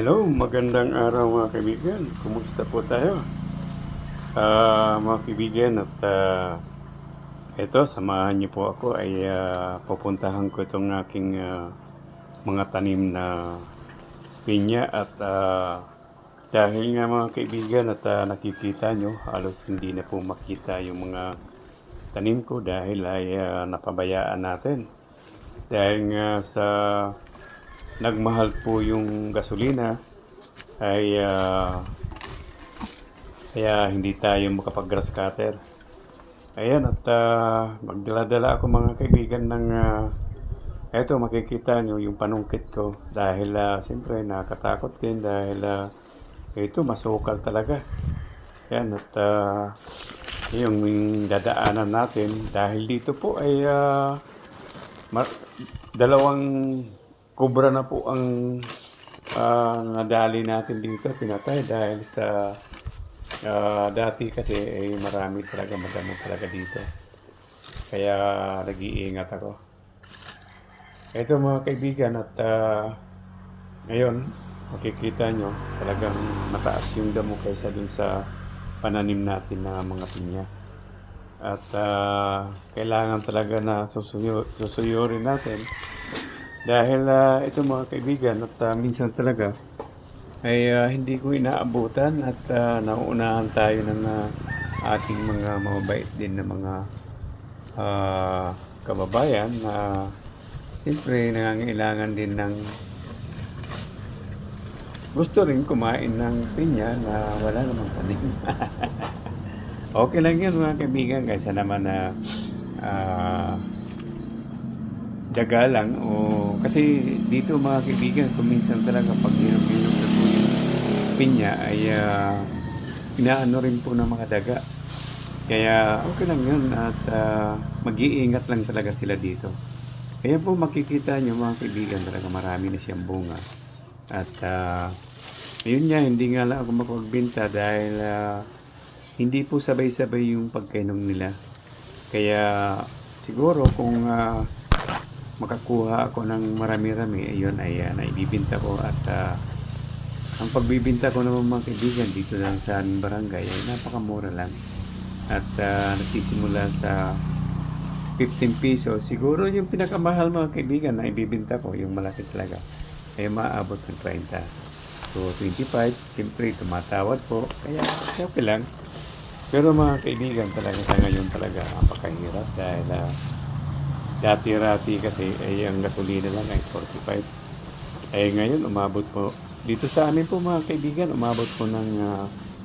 Hello, magandang araw mga kaibigan. Kumusta po tayo? Mga kaibigan at eto, samahan niyo po ako ay pupuntahan ko itong aking mga tanim na pinya at dahil nga mga kaibigan at nakikita nyo, halos hindi na po makita yung mga tanim ko dahil ay napabayaan natin. Dahil nga sa nagmahal po yung gasolina ay kaya hindi tayo makapag-grass cutter. Ayan at magdala-dala ako mga kaibigan ng eto makikita nyo yung panungkit ko dahil siyempre nakakatakot din dahil ito masukal talaga. Ayan at yung dadaanan natin dahil dito po ay dalawang kubra na po ang nadali natin dito, pinatay dahil sa dati kasi marami talaga, madamo talaga dito. Kaya nag-iingat ako. Ito mga kaibigan at ngayon makikita nyo talagang mataas yung damo kaysa dun sa pananim natin na mga pinya. At kailangan talaga na susuyurin natin dahil ito mga kaibigan at minsan talaga ay hindi ko inaabutan at nauunahan tayo ng ating mga mababait din na mga kababayan na siyempre nangangailangan din ng gusto rin kumain ng pinya na wala namang tanim. Okay lang yun mga kaibigan kaysa naman na daga lang o kasi dito mga kaibigan kuminsan talaga pag hinog-hinog na po yung pinya ay inaano rin po ng mga daga kaya okay lang yun at mag-iingat lang talaga sila dito kaya po makikita nyo mga kaibigan talaga marami na siyang bunga at yun nga hindi nga lang ako makapagbenta dahil hindi po sabay-sabay yung pagkainom nila kaya siguro kung makakuha ako ng marami-rami, ayun ay naibibinta ko at ang pagbibinta ko naman mga kaibigan dito lang sa aming barangay ay napakamura lang at nagsisimula sa 15 pesos. Siguro yung pinakamahal mga kaibigan na ibibinta ko, yung malaki talaga, ay maabot ng 30 to 25. Siyempre tumatawad po, kaya okay lang. Pero mga kaibigan talaga sa ngayon talaga napakahirap dahil dati-rati kasi ay ang gasolina lang ay 45. Ay ngayon umabot po dito sa amin po mga kaibigan umabot po ng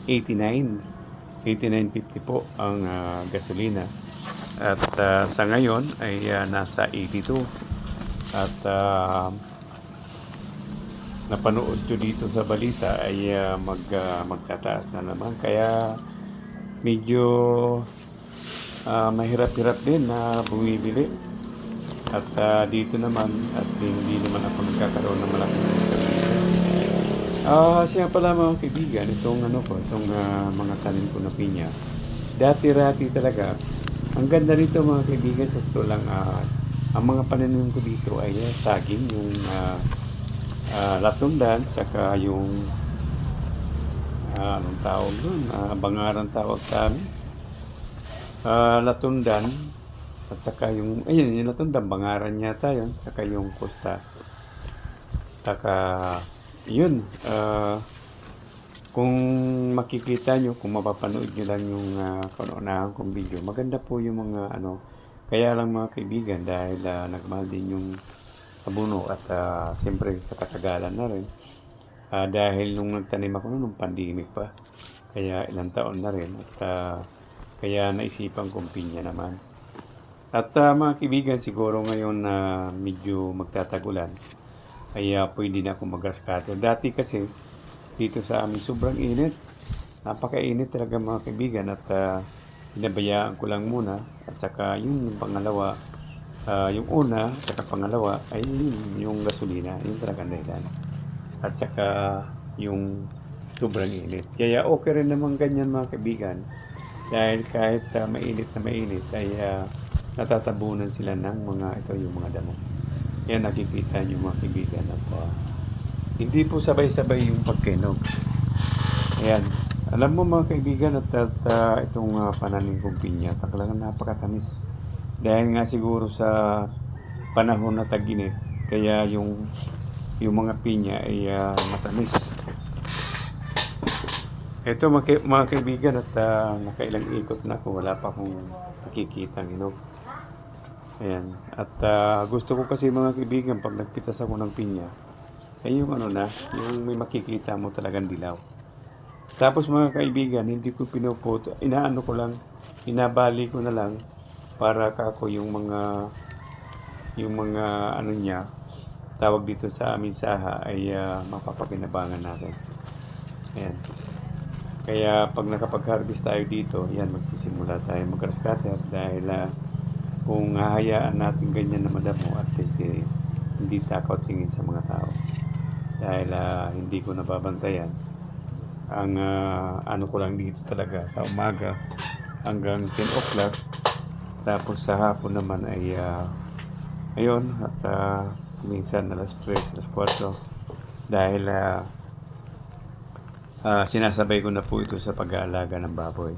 89.50 po ang gasolina. At sa ngayon ay nasa 82. At napanood ko dito sa balita ay magtataas na naman kaya medyo mahirap-hirap din na bumibili. At dito naman, at hindi naman ako nagkakaroon ng malaking siya pala mga kaibigan, itong mga tanim ko na pinya. Dati-rati talaga, ang ganda nito mga kaibigan, sa totoo lang, ang mga pananim ko dito ay saging, yung latundan, saka yung, anong tawag doon, bangaran tawag sa amin. Latundan, at saka yung, ayun, yung latundan, bangaran yata yun, saka yung kusta. Saka, yun, kung makikita nyo, kung mapapanood nyo lang yung kaunahan kong video, maganda po yung mga kaya lang mga kaibigan, dahil nagmahal din yung abono at siyempre sa katagalan na rin. Dahil nung nagtanim ako nung pandemic pa, kaya ilang taon na rin, at kaya naisipan kong pinya naman. At mga kaibigan, siguro ngayon na medyo magtatagulan, ay pwede na akong mag-grass cutter. Dati kasi, dito sa amin, sobrang init. Napakainit talaga mga kaibigan at pinabayaan ko lang muna. At saka yung pangalawa, yung una, saka pangalawa, ay yung gasolina, yung talaga dahilan. At saka yung sobrang init. Kaya okay rin naman ganyan mga kaibigan. Dahil kahit mainit na mainit, ay natatabunan sila ng mga yung mga damo. Yan nakikita niyo mga kaibigan at hindi po sabay-sabay yung pagkinog. Ayan. Alam mo mga kaibigan at itong pananim kong pinya, talagang napakatamis. Dahil nga siguro sa panahon na tag-init, kaya yung mga pinya ay matamis. Ito mga kaibigan nakailang ikot na ako, wala pa akong nakikita ng hinog. Ayan. Gusto ko kasi mga kaibigan, pag nagpitas ako ng pinya, ay yung yung may makikita mo talagang dilaw. Tapos mga kaibigan, hindi ko pinupoto, inaano ko lang, inabali ko na lang para kako yung mga ano niya, tawag dito sa amin saha ay mapapakinabangan natin. Ayan. Kaya pag nakapag-harvest tayo dito, yan magsisimula tayo mag-grass cutter dahil kung hahayaan natin ganyan na madamo at least hindi takaw tingin sa mga tao. Dahil hindi ko nababantayan. Ang ano ko lang dito talaga sa umaga hanggang 10 o'clock. Tapos sa hapon naman ay ayun at minsan alas 3, alas 4 dahil sinasabay ko na po ito sa pag-aalaga ng baboy.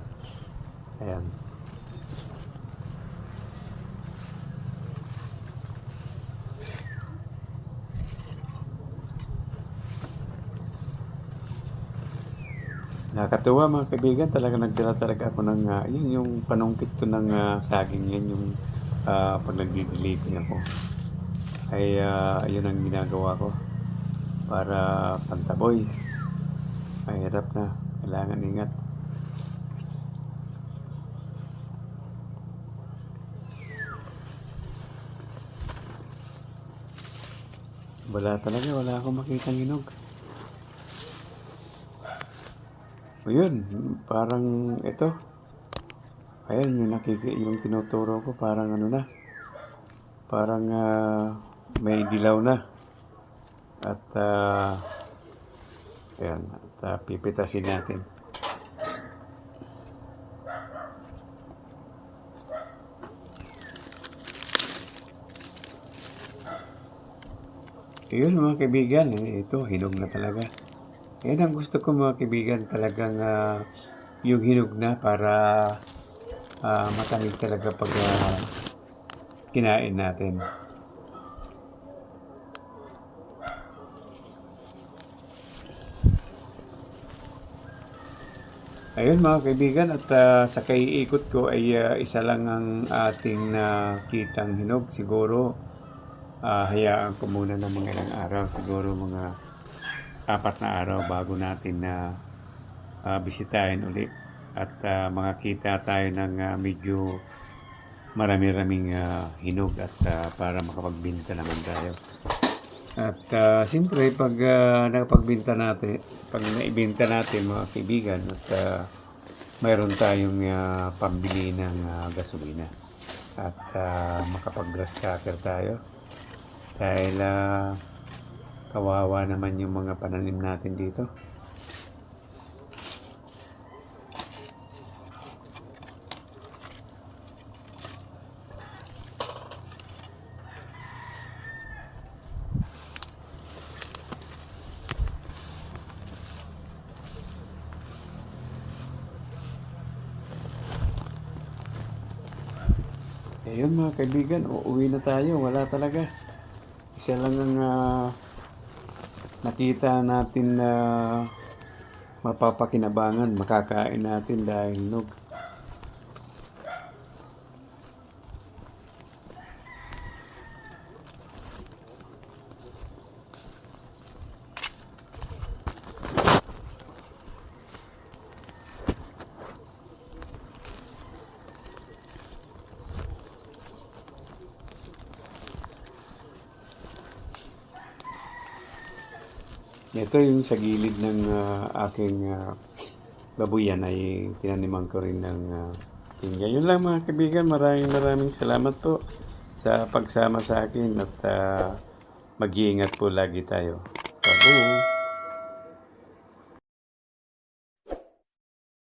Ayan. Nakakatuwa mga kaibigan, talaga nagdala talaga ako ng yun yung panungkit ko ng saging, yan yung pag nagdi-delivery ako. Ay yun ang ginagawa ko para pantaboy. Mahirap na, kailangan ingat. Wala akong makitang hinog. O yun, parang ito. Ayan, yung tinuturo ko, parang parang may dilaw na. At ayan, at pipitasin natin. Ayun mga kaibigan, ito, hinog na talaga. Yan ang gusto ko mga kaibigan, talagang yung hinog na para matamis talaga pag kinain natin. Ayun mga kaibigan at sa kaiikot ko ay isa lang ang ating kitang hinog. Siguro hayaan ko muna ng mga ilang araw, siguro mga 4 na araw bago natin bisitahin ulit at makakita tayo ng medyo marami-raming hinog at para makapagbinta naman tayo. At siyempre pag nakapagbinta natin, pag naibinta natin mga kaibigan at mayroon tayong pambili ng gasolina at makapag-grass cutter tayo dahil kawawa naman yung mga pananim natin dito. Ayun mga kaibigan, uuwi na tayo. Wala talaga. Isa lang ang nakita natin na mapapakinabangan, makakain natin dahil hinog. Ito yung sa gilid ng aking babuyan ay tinaniman ko rin ng pinya. Yun lang mga kaibigan, maraming salamat po sa pagsama sa akin at mag-iingat po lagi tayo. Babu!